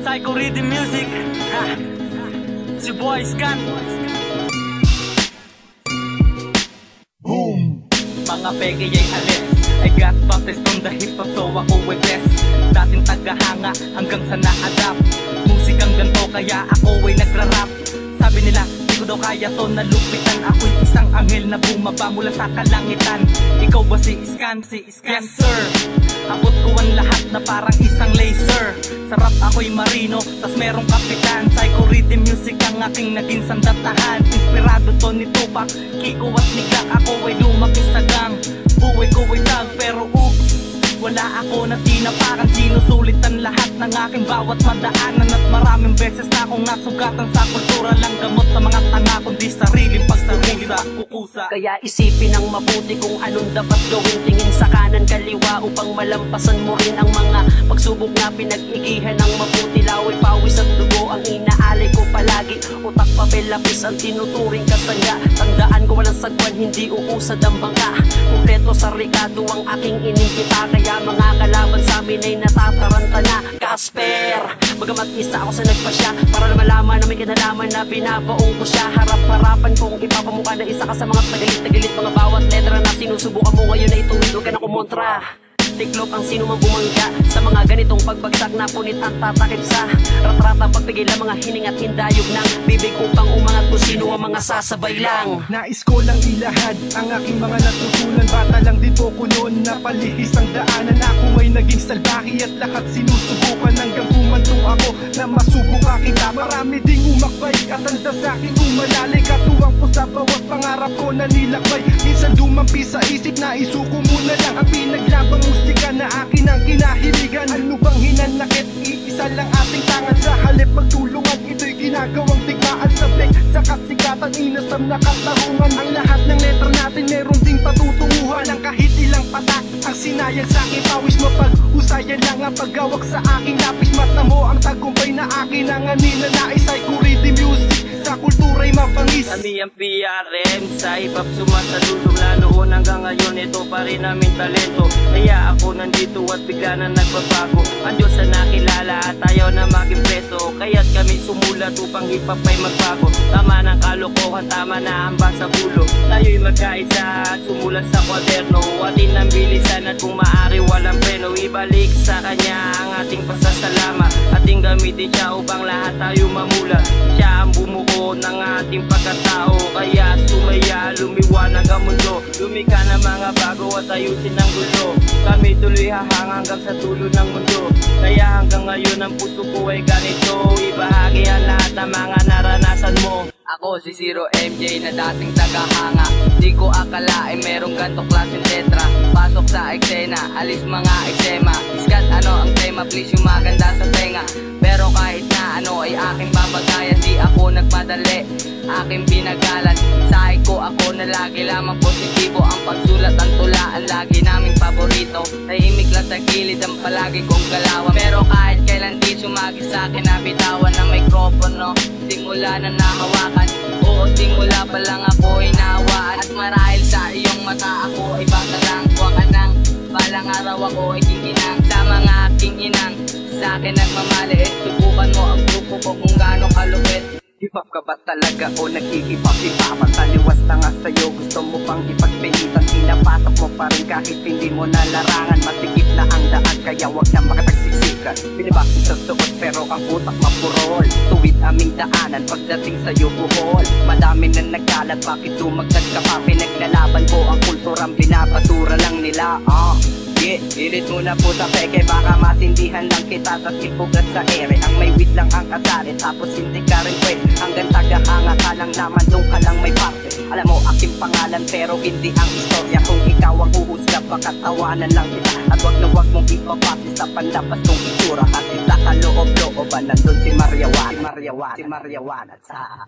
Psycho Rhythm Music. It's your boy Scan. Boom! Mga peke yay alis, I got baptized from the hip-hop, so ako ay blessed. Dating tagahanga hanggang sa na-adapt musikang ganto, kaya ako ay nagra-rap. Sabi nila, di ko daw kaya to nalupitan. Ako'y isang anghel na bumaba mula sa kalangitan. Ikaw ba si Scan? Si Scan, yes sir. Abot ko ang lahat na parang isang laser. Sa rap ako'y marino, tas merong kapitan. Psycho Rhythm Music ang aking naging sandatahan. Inspirado to ni Tupac, Kiko at ni Glock. Ako ay lumaki sa gang, buhay ko ay tag, pero oops, wala ako na tinapakan. Sinusulitan lahat ng aking bawat madaanan. At maraming beses na akong nasugatan sa kultura. Lang gamot sa mga tanga, kundi sariling pagkukusa. Kaya isipin ng mabuti kung anong dapat gawin. Tingin sa kanan kaliwa upang malampasan mo rin ang mga pagsubok na pinag-igihan ng mabuti. Laway, pawis at dugo ang inaalay ko palagi. Utak, papel, lapis ang tinuturing kasangga. Tandaan ko walang sagwan, hindi uusad ang bangka. Kompleto sa rikado ang aking inimbita. Kaya mga kalaban sa amin ay natataranta na. Casper, bagamat isa ako sa nagpasya, para na malaman na may kinalaman na binabaong ko siya. Harap-harapan kong ipapamukha na isa ka sa mga tagalit-tagalit. Mga bawat letra na sinusubukan mo ngayon na ituwid, huwag ka na kumontra. Tiklop ang sino mang bumangga sa mga ganitong pagbagsak na punit ang tatakip sa ratrata. Pagpigil ang mga hining at hindayog ng bibig upang umangat kung sino ang mga sasabay lang. Nais ko lang ilahad ang aking mga natutunan. Bata lang din po ko noon, napalihis ang daanan. Ako ay naging salbahi at lahat sinusubukan hanggang humantong ako na masubok aking tama. Marami ding umakbay at handa sa aking umalalay. Katuwang ko sa bawat pangarap ko na nilakbay. Minsan dumampi sa isip na isuko muna lang ang pinaglabang musika na akin ang kinahiligan. Ano bang hinanakit? Iisa lang ating tangan. Sa halip magtulungan, ito'y ginagawang digmaan. Sabik sa kasikatan, inasam na katarungan. Ang lahat ng letra natin meron ding patutunguhan. Ang kahit ilang patak ang sinayang sa aking pawis. Mapag-usayan lang ang paggawak sa aking lapis. Mata mo ang tagumpay na akin ang anina. Nais Psycho Rhythm Music, sa kultura'y mabangis. Kami ang PRM, sa hip-hop sumasalulong. Lalo hanggang ngayon, ito pa rin aming talento. Kaya ako nandito at bigla na nagbabago. Ang Diyos na nakilala at ayaw na maging preso. Kaya't kami sumulat upang hip-hop ay magbago. Tama ng kalokohan, tama na ang basa bulo. Tayo'y magkaisa at sumulat sa kwaderno. Atin ang bilisan at kung maaari walang preno. Ibalik sa kanya ang ating pasasalamat. Ating gamitin siya upang lahat tayo mamulat. Siya ang bumuo ng ating pagkatao. Kaya sumaya, lumiwanag ang mundo. Lumika ng mga bago at ayusin ang gulo. Kami tuloy hahang hanggang sa dulo ng mundo. Kaya hanggang ngayon ang puso ko ay ganito. Ibahagi ang lahat ng mga naranasan mo. Ako si Zero MJ na dating tagahanga. Di ko akala ay merong gantong klaseng letra. Pasok sa eksena, alis mga eksema. Iskat ano ang tema, please yung maganda sa tenga. Pero kahit na ano ay aking babagayan. Di ako nagmadali, aking binagalan. Sa ko ako na lagi lamang positibo. Ang pagsulat ang tula, ang lagi naming paborito. Tahimik lang sa gilid ang palagi kong galawan. Pero kahit kailan di sumagi sa akin, nabitawan ng mikropono. Simula na nahawakan, oo simula pa lang ako ay nawaan. At marahil sa iyong mata ako ay baka lang kuha ka nang balang araw ako ay kikinang sa mga aking inang. Sa akin nagmamaliit, subukan mo ang grupo ko kung gaano kalupit. Hip-hop ka ba talaga o nag-hip-hop? Taliwas na nga sa'yo, gusto mo pang ipagpilitan. Pinapasok mo pa rin kahit hindi mo nalarangan. Masikip na ang daan kaya wag na makatagsiksikan. Binibaki sa suot pero ang utak mapurol. Tuwid aming daanan pagdating sa'yo buhol. Madami na nagkalat, bakit dumagdag ka pa? Pinaglalaban ko ang kulturang binabasura lang nila. Ilit mo na po sa peke, baka masindihan lang kita. Tas ipugas sa ere, ang may wit lang ang kasari. Tapos hindi ka rin pwede, hanggang tagahanga ka lang naman, doon ka lang may parte. Alam mo aking pangalan pero hindi ang istorya. Kung ikaw ang uhusga, baka tawanan lang kita. At wag na wag mong ipapasi sa panlabas kong itsura. Kasi sa kaloob-looban nandun si Mariawan at sa